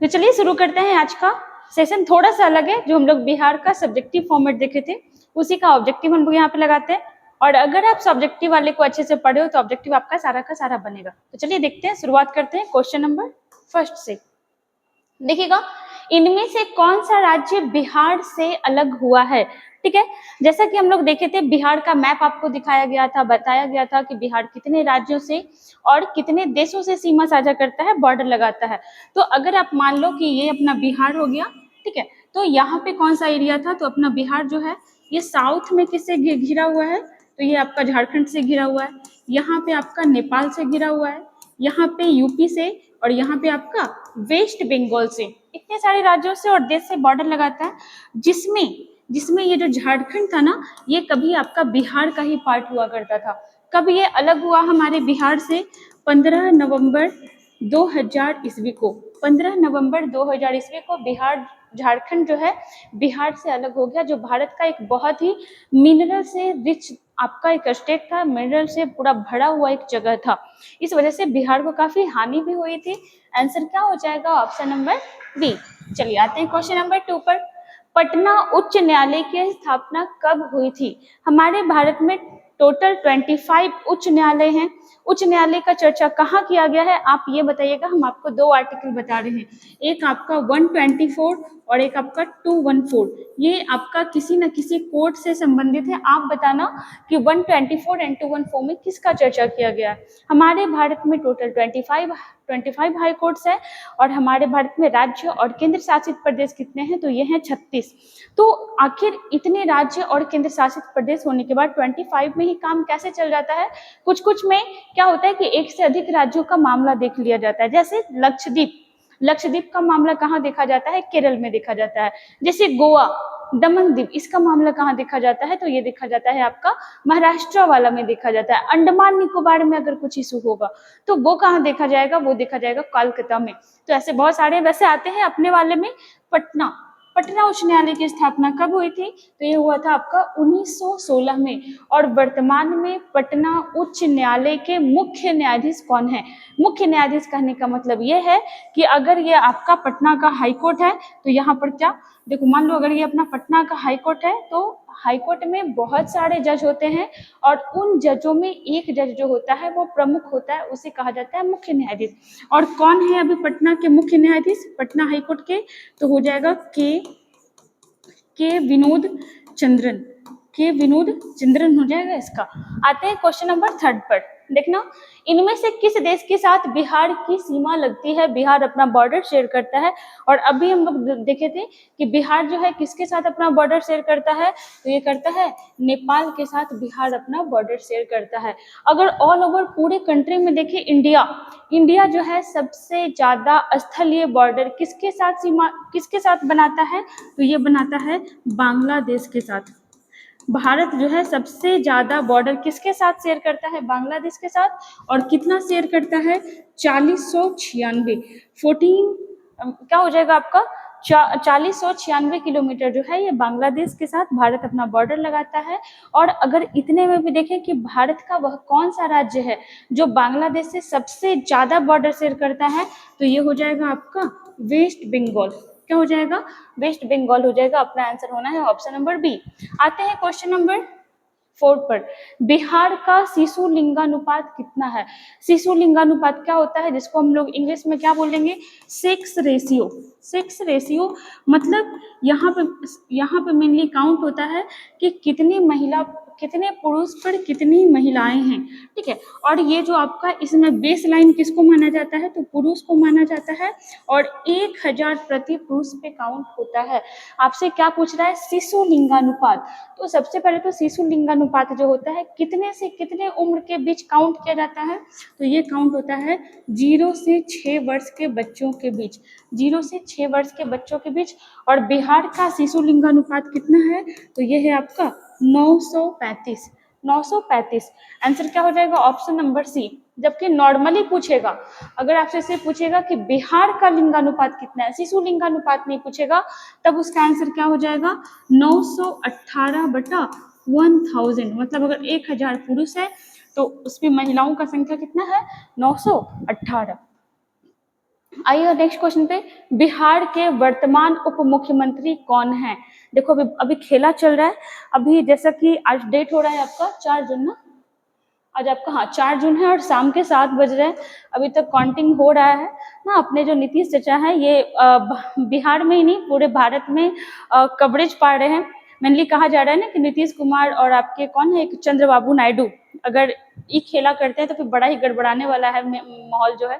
तो चलिए शुरू करते हैं। आज का सेशन थोड़ा सा अलग है। जो हम लोग बिहार का सब्जेक्टिव फॉर्मेट देखे थे उसी का ऑब्जेक्टिव हम लोग यहाँ पे लगाते हैं, और अगर आप सब्जेक्टिव वाले को अच्छे से पढ़े हो तो ऑब्जेक्टिव आपका सारा का सारा बनेगा। तो चलिए देखते हैं, शुरुआत करते हैं क्वेश्चन नंबर फर्स्ट से। देखिएगा, इनमें से कौन सा राज्य बिहार से अलग हुआ है। ठीक है, जैसा कि हम लोग देखे थे, बिहार का मैप आपको दिखाया गया था, बताया गया था कि बिहार कितने राज्यों से और कितने देशों से सीमा साझा करता है, बॉर्डर लगाता है। तो अगर आप मान लो कि ये अपना बिहार हो गया, ठीक है, तो यहाँ पे कौन सा एरिया था, तो अपना बिहार जो है ये साउथ में किससे घिरा हुआ है, तो ये आपका झारखंड से घिरा हुआ है, यहाँ पे आपका नेपाल से घिरा हुआ है, यहाँ पे यूपी से, और यहाँ पे आपका वेस्ट बंगाल से, इतने सारे राज्यों से और देश से बॉर्डर लगाता है, जिसमें ये जो झारखंड था ना, ये कभी आपका बिहार का ही पार्ट हुआ करता था। कब ये अलग हुआ हमारे बिहार से, 15 नवंबर 2000 ईस्वी को। 15 नवंबर 2000 ईस्वी को बिहार, झारखंड जो है बिहार से अलग हो गया, जो भारत का एक बहुत ही मिनरल से रिच आपका एक स्टेट था, मिनरल से पूरा भरा हुआ एक जगह था। इस वजह से बिहार को काफी हानि भी हुई थी। आंसर क्या हो जाएगा, ऑप्शन नंबर बी। चलिए आते हैं क्वेश्चन नंबर 2 पर। पटना उच्च न्यायालय की स्थापना कब हुई थी। हमारे भारत में टोटल 25 उच्च न्यायालय हैं। उच्च न्यायालय का चर्चा कहाँ किया गया है, आप ये बताइएगा। हम आपको दो आर्टिकल बता रहे हैं, एक आपका 124 और एक आपका 214। ये आपका किसी न किसी कोर्ट से संबंधित है। आप बताना कि 124 एंड 214 में किसका चर्चा किया गया है। हमारे भारत में टोटल 25 हाई कोर्ट्स है, और हमारे भारत में राज्य और केंद्र शासित प्रदेश कितने हैं, तो ये हैं 36। तो आखिर इतने राज्य और केंद्र शासित प्रदेश होने के बाद 25 में ही काम कैसे चल जाता है। कुछ कुछ में क्या होता है कि एक से अधिक राज्यों का मामला देख लिया जाता है। जैसे लक्षद्वीप का मामला कहाँ देखा जाता है, केरल में देखा जाता है। जैसे गोवा, दमन द्वीप, इसका मामला कहाँ देखा जाता है, तो ये देखा जाता है आपका महाराष्ट्र वाला में देखा जाता है। अंडमान निकोबार में अगर कुछ इशू होगा तो वो कहाँ देखा जाएगा, वो देखा जाएगा कोलकाता में। तो ऐसे बहुत सारे वैसे आते हैं। अपने वाले में पटना उच्च न्यायालय की स्थापना कब हुई थी, तो ये हुआ था आपका 1916 में। और वर्तमान में पटना उच्च न्यायालय के मुख्य न्यायाधीश कौन है। मुख्य न्यायाधीश कहने का मतलब ये है कि अगर ये आपका पटना का हाई कोर्ट है तो यहाँ पर क्या देखो, मान लो अगर ये अपना पटना का हाई कोर्ट है तो हाई कोर्ट में बहुत सारे जज होते हैं, और उन जजों में एक जज जो होता है वो प्रमुख होता है, उसे कहा जाता है मुख्य न्यायाधीश। और कौन है अभी पटना के मुख्य न्यायाधीश, पटना हाई कोर्ट के, तो हो जाएगा के विनोद चंद्रन हो जाएगा इसका। आते हैं क्वेश्चन नंबर 3 पर। देखना, इनमें से किस देश के साथ बिहार की सीमा लगती है, बिहार अपना बॉर्डर शेयर करता है। और अभी हम लोग देखे थे कि बिहार जो है किसके साथ अपना बॉर्डर शेयर करता है, तो ये करता है नेपाल के साथ बिहार अपना बॉर्डर शेयर करता है। अगर ऑल ओवर पूरे कंट्री में देखें, इंडिया जो है सबसे ज्यादा स्थलीय बॉर्डर किसके साथ बनाता है, तो ये बनाता है बांग्लादेश के साथ। भारत जो है सबसे ज्यादा बॉर्डर किसके साथ शेयर करता है, बांग्लादेश के साथ। और कितना शेयर करता है, 4096 14 क्या हो जाएगा आपका 4096 किलोमीटर जो है ये बांग्लादेश के साथ भारत अपना बॉर्डर लगाता है। और अगर इतने में भी देखें कि भारत का वह कौन सा राज्य है जो बांग्लादेश से सबसे ज्यादा बॉर्डर शेयर करता है, तो ये हो जाएगा आपका वेस्ट बंगाल। क्या हो जाएगा, वेस्ट बंगाल हो जाएगा। अपना आंसर होना है ऑप्शन नंबर बी। आते हैं क्वेश्चन नंबर 4 पर। बिहार का शिशु लिंगानुपात कितना है। शिशु लिंगानुपात क्या होता है, जिसको हम लोग इंग्लिश में क्या बोलेंगे, सेक्स रेशियो। मतलब यहाँ पे मेनली काउंट होता है कि कितने पुरुष पर कितनी महिलाएं हैं। ठीक है, और ये जो आपका इसमें बेस लाइन किसको माना जाता है, तो पुरुष को माना जाता है, और 1000 प्रति पुरुष पे काउंट होता है। आपसे क्या पूछ रहा है, शिशु लिंगानुपात। तो सबसे पहले तो शिशु लिंगानुपात जो होता है कितने से कितने उम्र के बीच काउंट किया जाता है, तो ये काउंट होता है 0 से 6 वर्ष के बच्चों के बीच, 0 से 6 वर्ष के बच्चों के बीच। और बिहार का शिशु लिंगानुपात कितना है, तो ये है आपका 935। आंसर क्या हो जाएगा, ऑप्शन नंबर सी। जबकि नॉर्मली पूछेगा, अगर आपसे सिर्फ पूछेगा कि बिहार का लिंगानुपात कितना है, शिशु लिंगानुपात नहीं पूछेगा, तब उसका आंसर क्या हो जाएगा 918/1000। मतलब अगर 1000 पुरुष है तो उसमें महिलाओं का संख्या कितना है 918। आइए नेक्स्ट क्वेश्चन पे, बिहार के वर्तमान उप मुख्यमंत्री कौन है? देखो अभी अभी खेला चल रहा है, अभी जैसा कि आज डेट हो रहा है आपका 4 जून ना, आज आपका हाँ 4 जून है और शाम के 7 बज रहे हैं, अभी तक काउंटिंग हो रहा है ना। अपने जो नीतीश चाचा है ये बिहार में ही नहीं पूरे भारत में कवरेज पा रहे हैं। मेनली कहा जा रहा है ना कि नीतीश कुमार और आपके कौन है एक चंद्रबाबू नायडू अगर ये खेला करते हैं तो फिर बड़ा ही गड़बड़ाने वाला है माहौल जो है।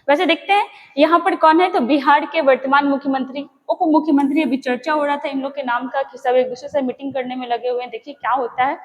वैसे देखते हैं यहाँ पर कौन है, तो बिहार के वर्तमान मुख्यमंत्री उप मुख्यमंत्री, अभी चर्चा हो रहा था इन लोग के नाम का कि सब एक दूसरे से मीटिंग करने में लगे हुए हैं, देखिए क्या होता है।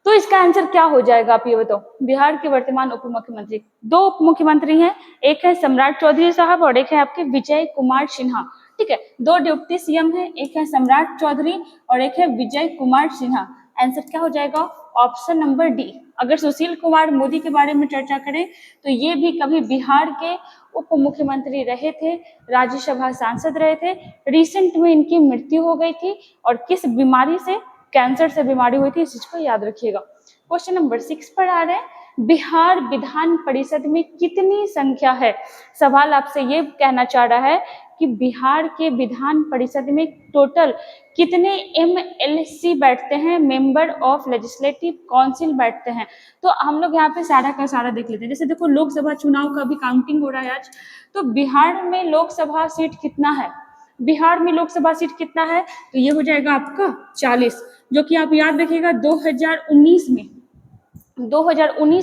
तो इसका आंसर क्या हो जाएगा आप ये बताओ? बिहार के वर्तमान उप मुख्यमंत्री, दो उप मुख्यमंत्री हैं, एक है सम्राट चौधरी साहब और एक है आपके विजय कुमार सिन्हा। ठीक है, दो डिप्टी सीएम है, एक है सम्राट चौधरी और एक है विजय कुमार सिन्हा। आंसर क्या हो जाएगा? Option number D. अगर सुशील कुमार मोदी के बारे में चर्चा करें तो ये भी कभी बिहार के उप मुख्यमंत्री रहे थे, राज्यसभा सांसद रहे थे, रिसेंट में इनकी मृत्यु हो गई थी और किस बीमारी से? कैंसर से बीमारी हुई थी, इस चीज को याद रखिएगा। क्वेश्चन नंबर 6 पर आ रहे हैं, बिहार विधान परिषद में कितनी संख्या है? सवाल आपसे ये कहना चाह रहा है कि बिहार के विधान परिषद में टोटल कितने MLC बैठते हैं, मेंबर ऑफ लेजिस्लेटिव काउंसिल बैठते हैं। तो हम लोग यहाँ पे सारा का सारा देख लेते हैं। जैसे देखो लोकसभा चुनाव का भी काउंटिंग हो रहा है आज, तो बिहार में लोकसभा सीट कितना है? बिहार में लोकसभा सीट कितना है? तो ये हो जाएगा आपका 40, जो कि आप याद रखिएगा 2019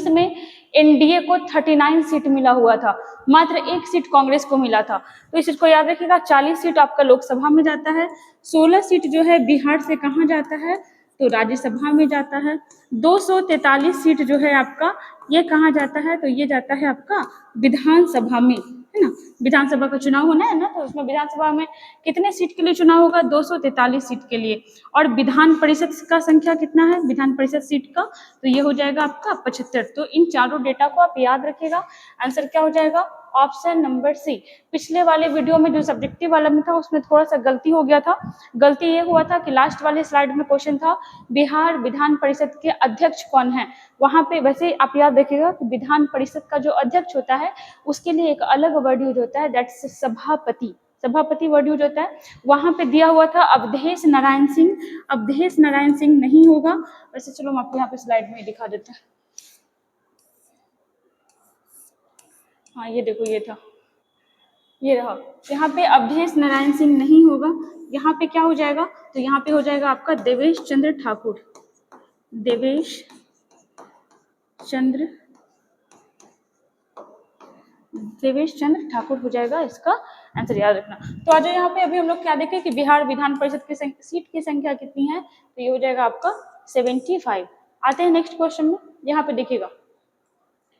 में एनडीए को 39 सीट मिला हुआ था, मात्र एक सीट कांग्रेस को मिला था। तो इस चीज को याद रखिएगा, 40 सीट आपका लोकसभा में जाता है, 16 सीट जो है बिहार से कहाँ जाता है? तो राज्यसभा में जाता है। 243 सीट जो है आपका ये कहाँ जाता है? तो ये जाता है आपका विधानसभा में, है ना। विधानसभा का चुनाव होना है ना, तो उसमें विधानसभा में कितने सीट के लिए चुनाव होगा? 243 सीट के लिए। और विधान परिषद का संख्या कितना है विधान परिषद सीट का? तो ये हो जाएगा आपका 75। तो इन चारों डेटा को आप याद रखिएगा। आंसर क्या हो जाएगा? Option number C. पिछले वाले वीडियो में जो सब्जेक्टिव वाला में था उसमें थोड़ा सा गलती हो गया था। गलती ये हुआ था कि लास्ट वाले स्लाइड में क्वेश्चन था बिहार विधान परिषद के अध्यक्ष कौन है। वहां पे वैसे आप याद रखिएगा कि विधान परिषद का जो अध्यक्ष होता है उसके लिए एक अलग वर्ड यूज होता है, दैट्स सभापति। सभापति वर्ड यूज होता है। वहां पे दिया हुआ था अवधेश नारायण सिंह। अवधेश नारायण सिंह नहीं होगा। वैसे चलो हम आपको यहाँ पे स्लाइड में दिखा देते हैं। हाँ ये देखो ये था, ये रहा। यहाँ पे अवधेश नारायण सिंह नहीं होगा। यहाँ पे क्या हो जाएगा? तो यहाँ पे हो जाएगा आपका देवेश चंद्र ठाकुर। देवेश चंद्र ठाकुर हो जाएगा इसका आंसर, याद रखना। तो आज यहाँ पे अभी हम लोग क्या देखें कि बिहार विधान परिषद की सीट की संख्या कितनी है? तो ये हो जाएगा आपका 75। आते हैं नेक्स्ट क्वेश्चन में। यहाँ पे देखिएगा,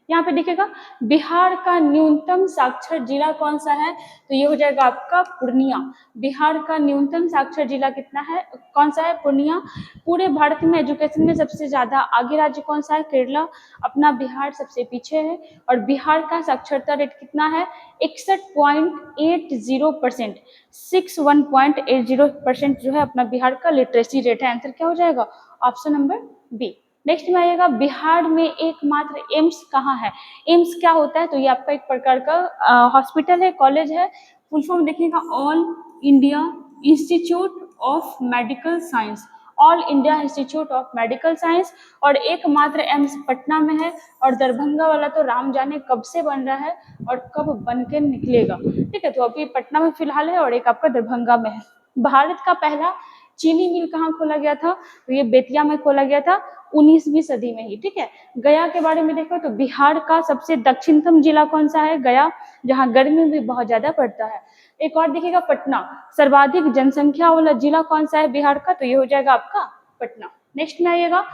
यहाँ पे देखिएगा बिहार का न्यूनतम साक्षर जिला कौन सा है? तो ये हो जाएगा आपका पूर्णिया। बिहार का न्यूनतम साक्षर जिला कितना है? कौन सा है? पूर्णिया। पूरे भारत में एजुकेशन में सबसे ज्यादा आगे राज्य कौन सा है? केरला। अपना बिहार सबसे पीछे है। और बिहार का साक्षरता रेट कितना है? 61.80%। 61.80% जो है अपना बिहार का लिटरेसी रेट है। आंसर क्या हो जाएगा? Option number B. नेक्स्ट में आइएगा, बिहार में एकमात्र एम्स कहाँ है? एम्स क्या होता है? तो ये आपका एक प्रकार का हॉस्पिटल है, कॉलेज है। फुल फॉर्म देखिएगा, all India institute of medical science. All India institute of medical science. और एकमात्र एम्स पटना में है। और दरभंगा वाला तो राम जाने कब से बन रहा है और कब बन के निकलेगा। ठीक है, तो अभी पटना में फिलहाल है और एक आपका दरभंगा में है। भारत का पहला चीनी मिल कहाँ खोला गया था? तो ये बेतिया में खोला गया था 19वीं सदी में ही। ठीक है, गया के बारे में देखो तो बिहार का सबसे दक्षिणतम जिला कौन सा है? गया, जहाँ गर्मी भी बहुत ज्यादा पड़ता है। एक और देखिएगा, पटना। सर्वाधिक जनसंख्या वाला जिला कौन सा है बिहार का? तो ये हो जाएगा आपका पटना। नेक्स्ट में आइएगा,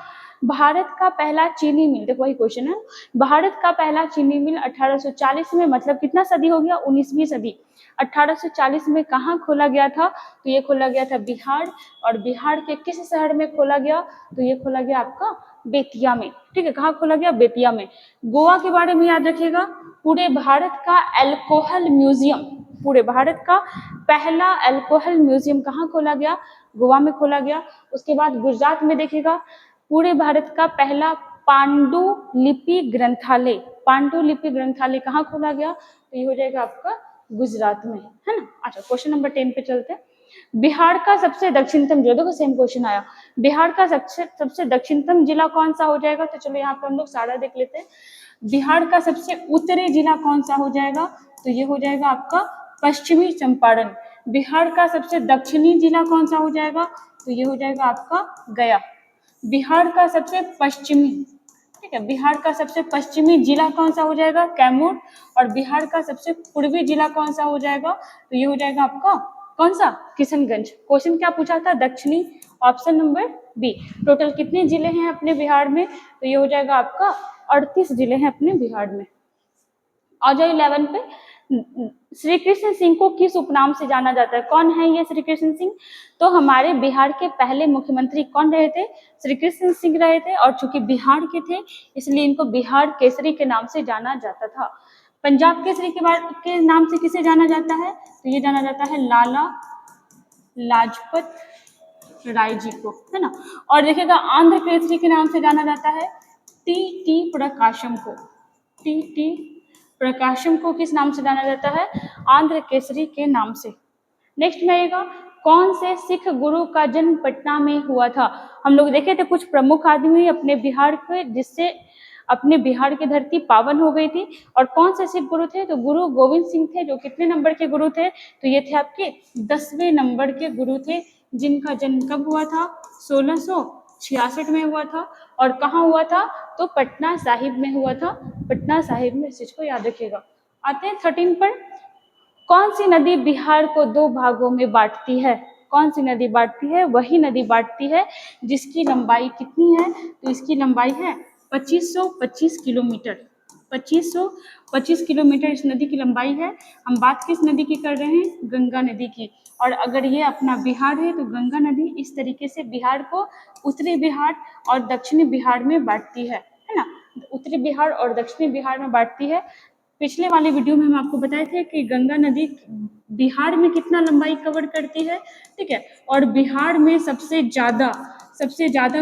भारत का पहला चीनी मिल, देखो वही क्वेश्चन है। भारत का पहला चीनी मिल 1840 में, मतलब कितना सदी हो गया? 19वीं सदी। 1840 में कहाँ खोला गया था? तो ये खोला गया था बिहार। और बिहार के किस शहर में खोला गया? तो ये खोला गया आपका बेतिया में। ठीक है, कहाँ खोला गया? बेतिया में। गोवा के बारे में याद रखिएगा, पूरे भारत का अल्कोहल म्यूजियम, पूरे भारत का पहला अल्कोहल म्यूजियम कहाँ खोला गया? गोवा में खोला गया। उसके बाद गुजरात में देखिएगा, पूरे भारत का पहला पांडुलिपि ग्रंथालय, पांडुलिपि ग्रंथालय कहाँ खोला गया? तो ये हो जाएगा आपका गुजरात में, है ना। अच्छा, क्वेश्चन नंबर 10 पे चलते हैं। बिहार का सबसे दक्षिणतम, जो देखो सेम क्वेश्चन आया, बिहार का सबसे दक्षिणतम जिला कौन सा हो जाएगा? तो चलो यहाँ पे हम लोग सारा देख लेते हैं। बिहार का सबसे उत्तरी जिला कौन सा हो जाएगा? तो ये हो जाएगा आपका पश्चिमी चंपारण। बिहार का सबसे दक्षिणी जिला कौन सा हो जाएगा? तो ये हो जाएगा आपका गया। बिहार का सबसे पश्चिमी, ठीक है, बिहार का सबसे पश्चिमी जिला कौन सा हो जाएगा? कैमूर। और बिहार का सबसे पूर्वी जिला कौन सा हो जाएगा? तो ये हो जाएगा आपका कौन सा? किशनगंज। क्वेश्चन क्या पूछा था? दक्षिणी, ऑप्शन नंबर बी। टोटल कितने जिले हैं अपने बिहार में? तो ये हो जाएगा आपका 38 जिले हैं अपने बिहार में। आ जाओ 11 पे। श्री कृष्ण सिंह को किस उपनाम से जाना जाता है? कौन है ये श्री कृष्ण सिंह? तो हमारे बिहार के पहले मुख्यमंत्री कौन रहे थे? श्री कृष्ण सिंह रहे थे। और चूंकि बिहार के थे इसलिए इनको बिहार केसरी के नाम से जाना जाता था। पंजाब केसरी के नाम से किसे जाना जाता है? तो ये जाना जाता है लाला लाजपत राय जी को, है ना। और देखिएगा आंध्र केसरी के नाम से जाना जाता है टी प्रकाशम को। टी प्रकाशम को किस नाम से जाना जाता है? आंध्र केसरी के नाम से। नेक्स्ट में आएगा, कौन से सिख गुरु का जन्म पटना में हुआ था? हम लोग देखे थे कुछ प्रमुख आदमी अपने बिहार के, जिससे अपने बिहार की धरती पावन हो गई थी। और कौन से सिख गुरु थे? तो गुरु गोविंद सिंह थे, जो कितने नंबर के गुरु थे? तो ये थे आपके 10वें नंबर के गुरु थे, जिनका जन्म कब हुआ था? 1666 में हुआ था। और कहाँ हुआ था? तो पटना साहिब में हुआ था। पटना साहिब में, इस चीज को याद रखिएगा। आते हैं 13 पर। कौन सी नदी बिहार को 2 भागों में बांटती है? कौन सी नदी बांटती है? वही नदी बांटती है जिसकी लंबाई कितनी है? तो इसकी लंबाई है 2525 किलोमीटर। 2525 किलोमीटर इस नदी की लंबाई है। हम बात किस नदी की कर रहे हैं? गंगा नदी की। और अगर ये अपना बिहार है तो गंगा नदी इस तरीके से बिहार को उत्तरी बिहार और दक्षिणी बिहार में बांटती है ना। उत्तरी बिहार और दक्षिणी बिहार में बांटती है। पिछले वाले वीडियो में हम आपको बताए थे कि गंगा नदी बिहार में कितना लंबाई कवर करती है, ठीक है, और बिहार में सबसे ज़्यादा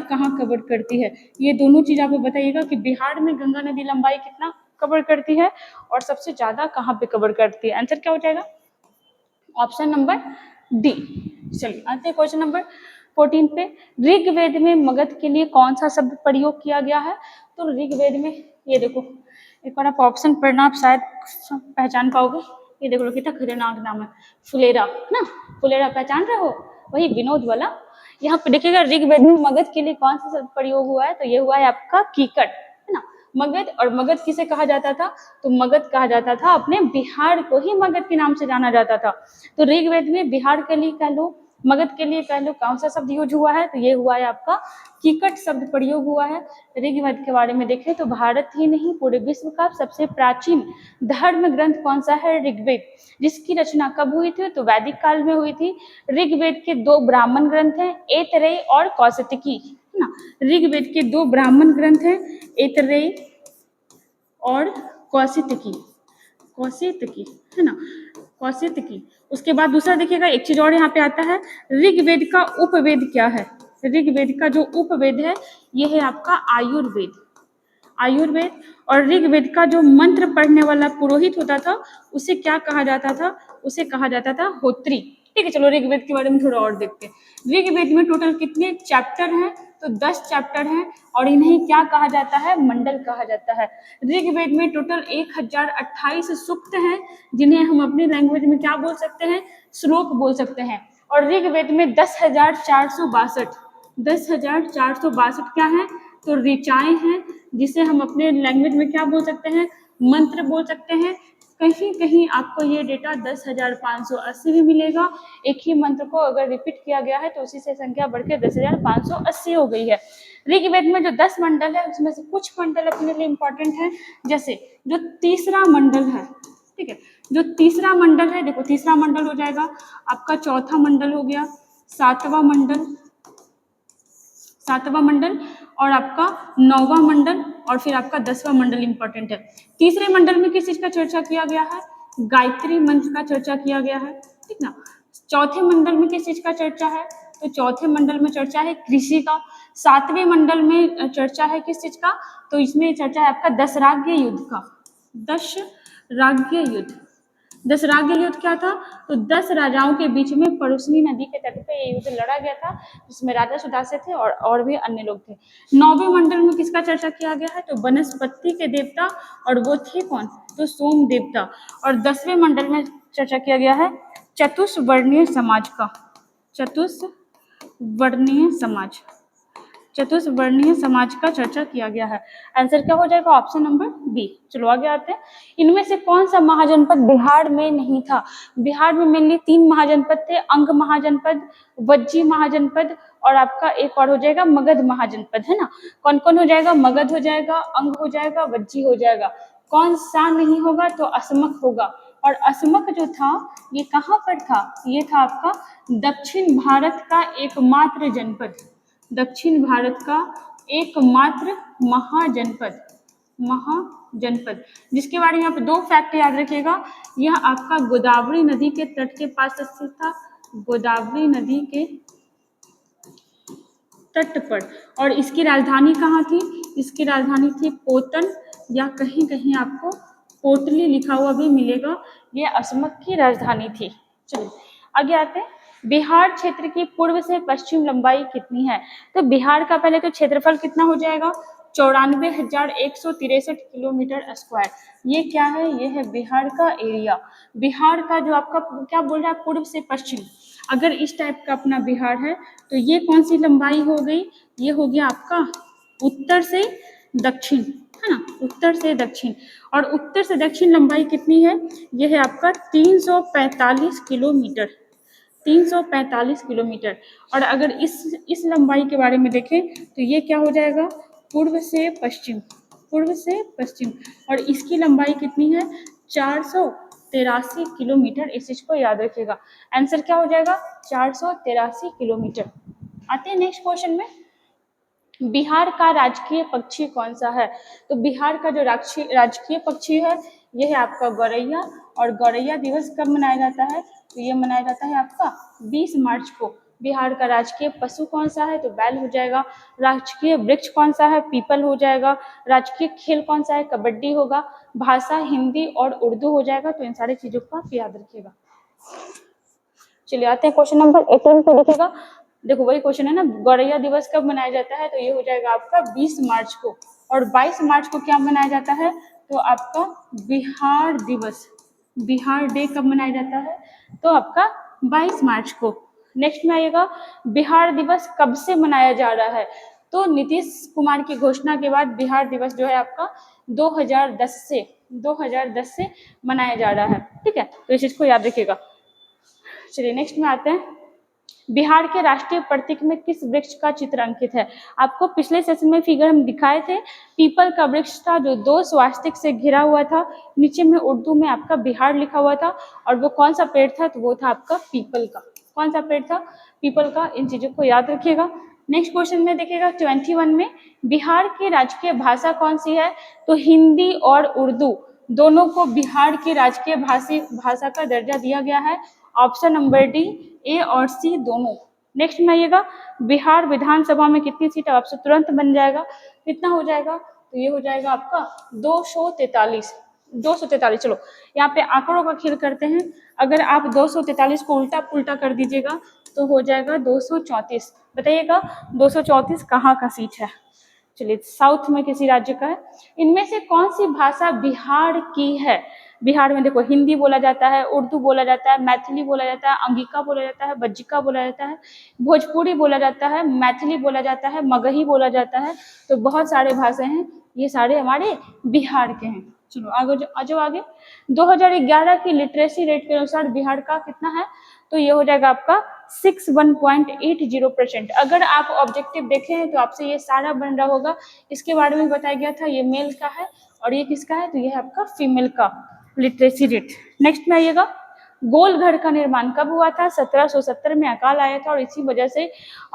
कहाँ कवर करती है। ये दोनों चीज़ आपको बताइएगा कि बिहार में गंगा नदी लंबाई कितना कवर करती है और सबसे ज़्यादा कहाँ पे कवर करती है। आंसर क्या हो जाएगा? Option number D. चलिए आते हैं क्वेश्चन नंबर 14 पे। ऋग्वेद में मगध के लिए कौन सा शब्द प्रयोग किया गया है? तो ऋग्वेद में, ये देखो एक बार आप ऑप्शन पढ़ना, आप शायद पहचान पाओगे। ये देखो कितना खतरनाक नाम है, फुलेरा ना। फुलेरा पहचान रहे हो? वही विनोद वाला। यहाँ पे देखिएगा ऋग्वेद में मगध के लिए कौन सा शब्द प्रयोग हुआ है? तो ये हुआ है आपका कीकट, है ना। मगध, और मगध किसे कहा जाता था? तो मगध कहा जाता था, अपने बिहार को ही मगध के नाम से जाना जाता था। तो ऋग्वेद में बिहार के लिए कह लो, मगध के लिए कह लो, कौन सा शब्द यूज हुआ है? तो ये हुआ है आपका कीकट शब्द प्रयोग हुआ है। ऋग्वेद के बारे में देखें तो भारत ही नहीं पूरे विश्व का सबसे प्राचीन धर्म ग्रंथ कौन सा है? ऋग्वेद। जिसकी रचना कब हुई थी? तो वैदिक काल में हुई थी। ऋग्वेद के 2 ब्राह्मण ग्रंथ हैं, ऐतरेय और कौशितकी, है ना। ऋग्वेद के 2 ब्राह्मण ग्रंथ हैं, ऐतरेय और कौशितकी, है ना, कौशितकी। उसके बाद दूसरा देखिएगा, एक चीज और यहाँ पे आता है, ऋग्वेद का उपवेद क्या है? ऋग्वेद का जो उपवेद है ये है आपका आयुर्वेद। और ऋग्वेद का जो मंत्र पढ़ने वाला पुरोहित होता था उसे क्या कहा जाता था? उसे कहा जाता था होत्री। ठीक है, चलो ऋग्वेद के बारे में थोड़ा और देखते हैं। ऋग्वेद में टोटल कितने चैप्टर हैं? तो 10 चैप्टर हैं, और इन्हें क्या कहा जाता है? मंडल कहा जाता है। ऋग्वेद में टोटल 1028 सूक्त हैं, जिन्हें हम अपनी लैंग्वेज में क्या बोल सकते हैं? श्लोक बोल सकते हैं। और ऋग्वेद में 10,462 क्या है? तो ऋचाएं हैं, जिसे हम अपने लैंग्वेज में क्या बोल सकते हैं? मंत्र बोल सकते हैं। कहीं कहीं आपको ये डेटा 10,580 भी मिलेगा। एक ही मंत्र को अगर रिपीट किया गया है तो उसी से संख्या बढ़ के 10,580 हो गई है। ऋग्वेद में जो 10 मंडल है उसमें से कुछ मंडल अपने लिए इंपॉर्टेंट है, जैसे जो तीसरा मंडल है, ठीक है, जो तीसरा मंडल है, देखो तीसरा मंडल हो जाएगा आपका, चौथा मंडल हो गया, सातवां मंडल और आपका 9वां मंडल, और फिर आपका 10वां मंडल इंपॉर्टेंट है। तीसरे मंडल में किस चीज का चर्चा किया गया है? गायत्री मंत्र का चर्चा किया गया है, ठीक ना। चौथे मंडल में किस चीज का चर्चा है? तो चौथे मंडल में चर्चा है कृषि का। 7वें मंडल में चर्चा है किस चीज का? तो इसमें चर्चा है आपका दशराज्य युद्ध का। दशराज्य युद्ध, दशराग्य युद्ध क्या था? तो 10 राजाओं के बीच में परुसनी नदी के तट पे ये युद्ध लड़ा गया था, जिसमें राजा सुदासे थे और भी अन्य लोग थे। 9वें मंडल में किसका चर्चा किया गया है? तो वनस्पति के देवता, और वो थे कौन? तो सोम देवता। और 10वें मंडल में चर्चा किया गया है चतुष्वर्णीय समाज का। चतुष्वर्णीय समाज, चतुष्वर्णीय समाज का चर्चा किया गया है। आंसर क्या हो जाएगा? Option number B. चलो आगे आते हैं। इनमें से कौन सा महाजनपद बिहार में नहीं था? बिहार में मेनली 3 महाजनपद थे, अंग महाजनपद, वज्जी महाजनपद, और आपका एक और हो जाएगा मगध महाजनपद, है ना। कौन कौन हो जाएगा? मगध हो जाएगा, अंग हो जाएगा, वज्जी हो जाएगा। कौन सा नहीं होगा? तो असमक होगा। और असमक जो था ये कहाँ पर था? ये था आपका दक्षिण भारत का एकमात्र जनपद, दक्षिण भारत का एकमात्र महाजनपद, जिसके बारे में आप 2 फैक्ट याद रखिएगा। यह आपका गोदावरी नदी के तट के पास स्थित था, गोदावरी नदी के तट पर। और इसकी राजधानी कहाँ थी? इसकी राजधानी थी पोतन, या कहीं कहीं आपको पोटली लिखा हुआ भी मिलेगा। ये असमक की राजधानी थी। चलिए आगे आते हैं। बिहार क्षेत्र की पूर्व से पश्चिम लंबाई कितनी है? तो बिहार का पहले तो क्षेत्रफल कितना हो जाएगा? 94,163 किलोमीटर स्क्वायर। ये क्या है? ये है बिहार का एरिया। बिहार का जो आपका क्या बोल रहा है? पूर्व से पश्चिम। अगर इस टाइप का अपना बिहार है तो ये कौन सी लंबाई हो गई? ये हो गया आपका उत्तर से दक्षिण, है ना, उत्तर से दक्षिण। और उत्तर से दक्षिण लंबाई कितनी है? ये है आपका 345 किलोमीटर, 345 किलोमीटर। और अगर इस लंबाई के बारे में देखें तो ये क्या हो जाएगा? पूर्व से पश्चिम, पूर्व से पश्चिम। और इसकी लंबाई कितनी है? 483 किलोमीटर। इस चीज को याद रखिएगा। आंसर क्या हो जाएगा? 483 किलोमीटर। आते हैं नेक्स्ट क्वेश्चन में। बिहार का राजकीय पक्षी कौन सा है? तो बिहार का जो राजकीय पक्षी है ये है आपका गौरैया। और गौरैया दिवस कब मनाया जाता है? तो ये मनाया जाता है आपका 20 मार्च को। बिहार का राजकीय पशु कौन सा है? तो बैल हो जाएगा। राजकीय वृक्ष कौन सा है? पीपल हो जाएगा। राजकीय खेल कौन सा है? कबड्डी होगा। भाषा हिंदी और उर्दू हो जाएगा। तो इन सारी चीजों को आप याद रखिएगा। चलिए आते हैं क्वेश्चन नंबर 18 को देखिएगा। देखो वही क्वेश्चन है ना, गौरैया दिवस कब मनाया जाता है? तो ये हो जाएगा आपका 20 मार्च को। और 22 मार्च को क्या मनाया जाता है? तो आपका बिहार दिवस, बिहार डे कब मनाया जाता है? तो आपका 22 मार्च को। नेक्स्ट में आइएगा, बिहार दिवस कब से मनाया जा रहा है? तो नीतीश कुमार की घोषणा के बाद बिहार दिवस जो है आपका 2010 से मनाया जा रहा है। ठीक है, तो इस चीज को याद रखिएगा। चलिए नेक्स्ट में आते हैं। बिहार के राष्ट्रीय प्रतीक में किस वृक्ष का चित्र अंकित है? आपको पिछले सेशन में फिगर हम दिखाए थे, पीपल का वृक्ष था जो 2 स्वास्तिक से घिरा हुआ था। नीचे में उर्दू में आपका बिहार लिखा हुआ था। और वो कौन सा पेड़ था? तो वो था आपका पीपल का। कौन सा पेड़ था? पीपल का। इन चीजों को याद रखिएगा। नेक्स्ट क्वेश्चन में देखिएगा 21 में, बिहार की राजकीय भाषा कौन सी है? तो हिंदी और उर्दू दोनों को बिहार की राजकीय भाषा का दर्जा दिया गया है। ऑप्शन नंबर डी, ए और सी दोनों। नेक्स्ट में आइएगा, बिहार विधानसभा में कितनी सीट? आपसे तुरंत बन जाएगा। कितना हो जाएगा? तो ये हो जाएगा आपका 243, 243। चलो यहाँ पे आंकड़ों का खेल करते हैं। अगर आप 243 को उल्टा पुल्टा कर दीजिएगा तो हो जाएगा 234। बताइएगा 234 कहाँ का सीट है? चलिए साउथ में किसी राज्य का है। इनमें से कौन सी भाषा बिहार की है? बिहार में देखो हिंदी बोला जाता है, उर्दू बोला जाता है, मैथिली बोला जाता है, अंगिका बोला जाता है, बज्जिका बोला जाता है, भोजपुरी बोला जाता है, मैथिली बोला जाता है, मगही बोला जाता है। तो बहुत सारे भाषाएं हैं, ये सारे हमारे बिहार के हैं। चलो आगे 2011 की लिटरेसी रेट के अनुसार बिहार का कितना है? तो ये हो जाएगा आपका 61.80%। अगर आप ऑब्जेक्टिव देखें तो आपसे ये सारा बन रहा होगा। इसके बारे में बताया गया था, ये मेल का है और ये किसका है? तो ये है आपका फीमेल का लिटरेसी रेट। नेक्स्ट में आइएगा, गोलघर का निर्माण कब हुआ था? 1770 में अकाल आया था और इसी वजह से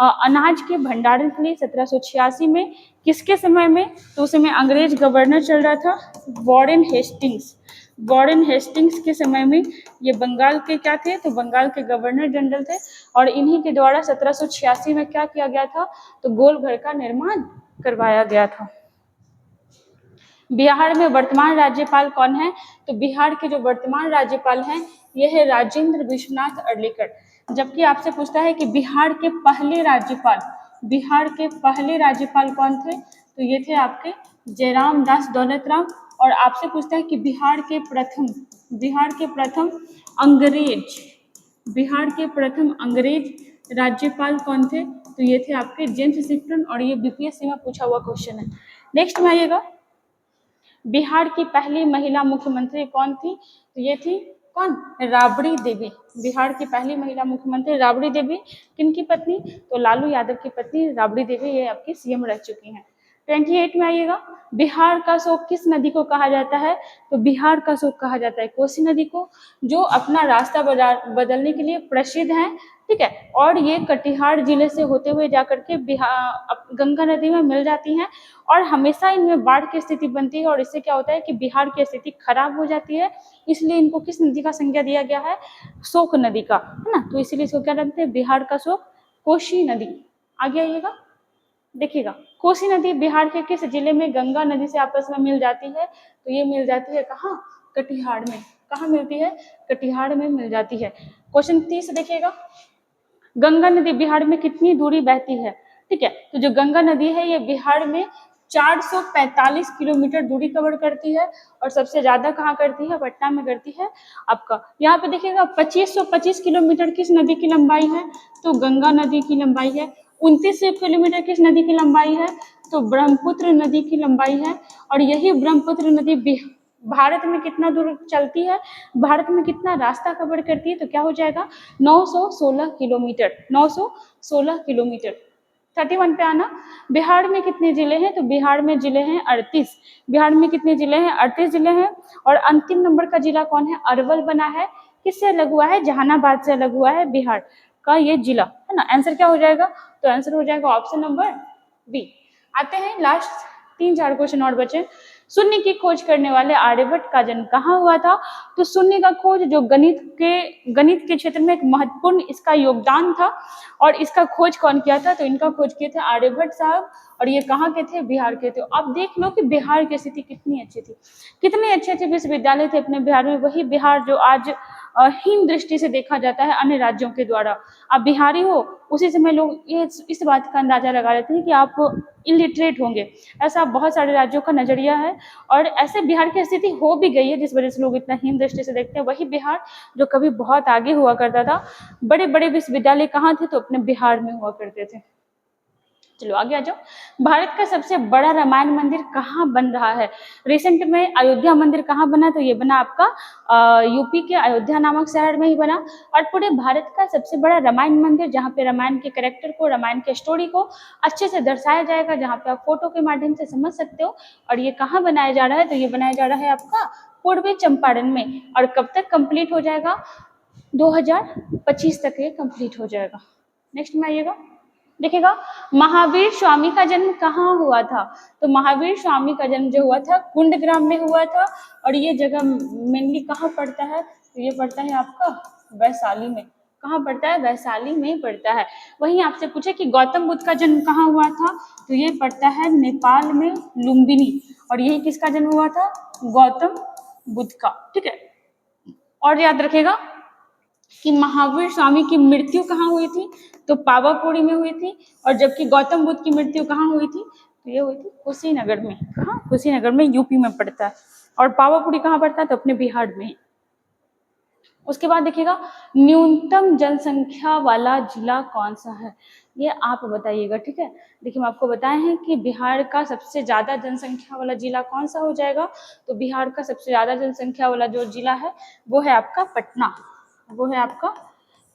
अनाज के भंडारण के लिए 1786 में, किसके समय में? तो उस समय अंग्रेज गवर्नर चल रहा था वॉरेन हेस्टिंग्स। वॉरेन हेस्टिंग्स के समय में ये बंगाल के क्या थे? तो बंगाल के गवर्नर जनरल थे। और इन्हीं के द्वारा 1786 में क्या किया गया था? तो गोलघर का निर्माण करवाया गया था। बिहार में वर्तमान राज्यपाल कौन है? तो बिहार के जो वर्तमान राज्यपाल हैं ये है राजेंद्र विश्वनाथ अर्लेकर। जबकि आपसे पूछता है कि बिहार के पहले राज्यपाल कौन थे? तो ये थे आपके जयराम दास दौलतराम। और आपसे पूछता है कि बिहार के प्रथम अंग्रेज राज्यपाल कौन थे? तो ये थे आपके जेम्स शिफ्टन। और ये बीपीएससी में पूछा हुआ क्वेश्चन है। नेक्स्ट में आइएगा, बिहार की पहली महिला मुख्यमंत्री कौन थी? तो ये थी कौन? राबड़ी देवी। बिहार की पहली महिला मुख्यमंत्री राबड़ी देवी। किनकी पत्नी? तो लालू यादव की पत्नी राबड़ी देवी, ये आपकी सीएम रह चुकी हैं। 28 में आइएगा, बिहार का शोक किस नदी को कहा जाता है? तो बिहार का शोक कहा जाता है कोसी नदी को, जो अपना रास्ता बदलने के लिए प्रसिद्ध है। ठीक है, और ये कटिहार जिले से होते हुए जाकर के गंगा नदी में मिल जाती हैं। और हमेशा इनमें बाढ़ की स्थिति बनती है, और इससे क्या होता है कि बिहार की स्थिति खराब हो जाती है। इसलिए इनको किस नदी का संज्ञा दिया गया है? शोक नदी का, है ना। तो इसीलिए इसको क्या कहते हैं? बिहार का शोक कोसी नदी। आगे आइएगा, देखिएगा, कोसी नदी बिहार के किस जिले में गंगा नदी से आपस में मिल जाती है? तो ये मिल जाती है कहाँ? कटिहार में। कहाँ मिलती है? कटिहार में मिल जाती है। क्वेश्चन 30 देखिएगा, गंगा नदी बिहार में कितनी दूरी बहती है? ठीक है, तो जो गंगा नदी है ये बिहार में 445 किलोमीटर दूरी कवर करती है। और सबसे ज्यादा कहाँ करती है? पटना में करती है आपका। यहाँ पे देखिएगा 2525 किलोमीटर किस नदी की लंबाई है? तो गंगा नदी की लंबाई है। 29 किलोमीटर किस नदी की लंबाई है? तो ब्रह्मपुत्र नदी की लंबाई है। और यही ब्रह्मपुत्र नदी भारत में कितना दूर चलती है? भारत में कितना रास्ता कवर करती है? तो क्या हो जाएगा? 916 किलोमीटर। 916 किलोमीटर। 31 पे आना, बिहार में कितने जिले हैं? तो बिहार में जिले हैं 38। बिहार में कितने जिले हैं? 38 जिले हैं। और अंतिम नंबर का जिला कौन है? अरवल बना है। किससे अलग हुआ है? जहानाबाद से अलग हुआ है बिहार का ये जिला, है ना। आंसर क्या हो जाएगा? तो आंसर हो जाएगा ऑप्शन नंबर बी। आते हैं लास्ट 3-4 क्वेश्चन और बचे। शून्य की खोज करने वाले आर्यभट्ट का जन्म कहाँ हुआ था? तो शून्य का खोज जो गणित के क्षेत्र में एक महत्वपूर्ण इसका योगदान था। और इसका खोज कौन किया था? तो इनका खोज किए थे आर्यभट्ट साहब। और ये कहाँ के थे? बिहार के थे। अब देख लो कि बिहार की स्थिति कितनी अच्छी थी, कितने अच्छे अच्छे विश्वविद्यालय थे अपने बिहार में। वही बिहार जो आज हीन दृष्टि से देखा जाता है अन्य राज्यों के द्वारा। आप बिहारी हो, उसी समय लोग ये इस बात का अंदाजा लगा लेते हैं कि आप इलिटरेट होंगे। ऐसा बहुत सारे राज्यों का नजरिया है। और ऐसे बिहार की स्थिति हो भी गई है जिस वजह से लोग इतना हीन दृष्टि से देखते हैं। वही बिहार जो कभी बहुत आगे हुआ करता था, बड़े बड़े विश्वविद्यालय कहाँ थे? तो अपने बिहार में हुआ करते थे। चलो आगे आ जाओ, भारत का सबसे बड़ा रामायण मंदिर कहाँ बन रहा है? रिसेंट में अयोध्या मंदिर कहाँ बना? तो ये बना आपका यूपी के अयोध्या नामक शहर में ही बना। और पूरे भारत का सबसे बड़ा रामायण मंदिर, जहाँ पे रामायण के कैरेक्टर को, रामायण के स्टोरी को अच्छे से दर्शाया जाएगा, जहाँ पे आप फोटो के माध्यम से समझ सकते हो। और ये कहाँ बनाया जा रहा है? तो ये बनाया जा रहा है आपका पूर्वी चंपारण में। और कब तक कंप्लीट हो जाएगा? 2025 तक ये कंप्लीट हो जाएगा। नेक्स्ट में आइएगा, देखिएगा, महावीर स्वामी का जन्म कहाँ हुआ था? तो महावीर स्वामी का जन्म जो हुआ था कुंडग्राम में हुआ था। और ये जगह मेनली कहाँ पड़ता है? तो ये पड़ता है आपका वैशाली में। कहाँ पड़ता है? वैशाली में पड़ता है। वहीं आपसे पूछे कि गौतम बुद्ध का जन्म कहाँ हुआ था? तो ये पड़ता है नेपाल में लुम्बिनी। और यही किसका जन्म हुआ था? गौतम बुद्ध का। ठीक है, और याद रखेगा कि महावीर स्वामी की मृत्यु कहाँ हुई थी? तो पावापुरी में हुई थी। और जबकि गौतम बुद्ध की मृत्यु कहाँ हुई थी? तो ये हुई थी कुशीनगर में। कहाँ? कुशीनगर में, यूपी में पड़ता है। और पावापुरी कहाँ पड़ता है? तो अपने बिहार में। उसके बाद देखिएगा, न्यूनतम जनसंख्या वाला जिला कौन सा है? ये आप बताइएगा। ठीक है, देखिए हम आपको बताए हैं कि बिहार का सबसे ज्यादा जनसंख्या वाला जिला कौन सा हो जाएगा? तो बिहार का सबसे ज्यादा जनसंख्या वाला जो जिला है वो है आपका पटना। वो है आपका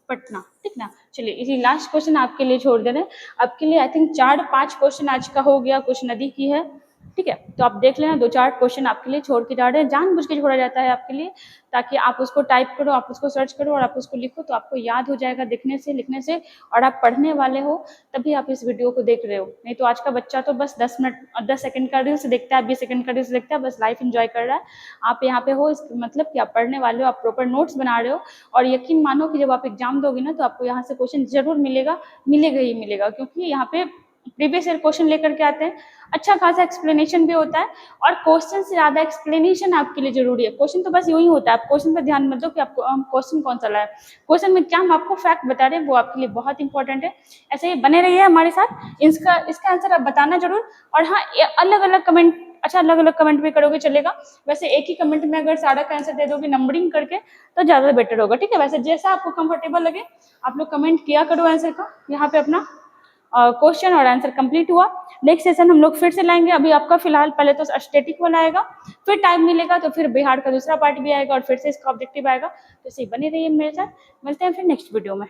पटना। ठीक ना। चलिए, इसी लास्ट क्वेश्चन आपके लिए छोड़ दे रहे हैं। आपके लिए आई थिंक 4-5 क्वेश्चन आज का हो गया, कुछ नदी की है। ठीक है, तो आप देख लेना, 2-4 क्वेश्चन आपके लिए छोड़ के जा रहे हैं, जानबूझ के छोड़ा जाता है आपके लिए, ताकि आप उसको टाइप करो, आप उसको सर्च करो और आप उसको लिखो, तो आपको याद हो जाएगा देखने से, लिखने से। और आप पढ़ने वाले हो तभी आप इस वीडियो को देख रहे हो। नहीं तो आज का बच्चा तो बस 10 मिनट 10 सेकंड का रील्स देखता है, 20 सेकंड का रील्स देखता है, बस लाइफ एंजॉय कर रहा है। आप यहाँ पे हो इसका मतलब कि आप पढ़ने वाले हो, आप प्रॉपर नोट्स बना रहे हो। और यकीन मानो कि जब आप एग्जाम दोगे ना, तो आपको यहाँ से क्वेश्चन जरूर मिलेगा ही मिलेगा, क्योंकि यहाँ पे प्रीवियस ईयर क्वेश्चन लेकर के आते हैं, अच्छा खासा एक्सप्लेनेशन भी होता है, और क्वेश्चन से ज़्यादा एक्सप्लेनेशन आपके लिए जरूरी है। क्वेश्चन तो बस यूँ ही होता है, आप क्वेश्चन पर ध्यान मत दो कि आपको क्वेश्चन कौन सा लाया, क्वेश्चन में क्या हम आपको फैक्ट बता रहे हैं वो आपके लिए बहुत इंपॉर्टेंट है। ऐसे ही बने रहिए हमारे साथ, इसका आंसर आप बताना जरूर। और हाँ, अलग अलग कमेंट, अच्छा अलग अलग कमेंट भी करोगे चलेगा, वैसे एक ही कमेंट में अगर सारा का आंसर दे दोगे नंबरिंग करके तो ज़्यादा बेटर होगा, ठीक है। वैसे जैसा आपको कंफर्टेबल लगे आप लोग कमेंट किया करो आंसर का। यहाँ पे अपना क्वेश्चन और आंसर कंप्लीट हुआ। नेक्स्ट सेशन हम लोग फिर से लाएंगे, अभी आपका फिलहाल पहले तो स्टैटिक वाला आएगा, फिर टाइम मिलेगा तो फिर बिहार का दूसरा पार्ट भी आएगा और फिर से इसका ऑब्जेक्टिव आएगा। तो इसे बने रहिए मेरे साथ, मिलते हैं फिर नेक्स्ट वीडियो में।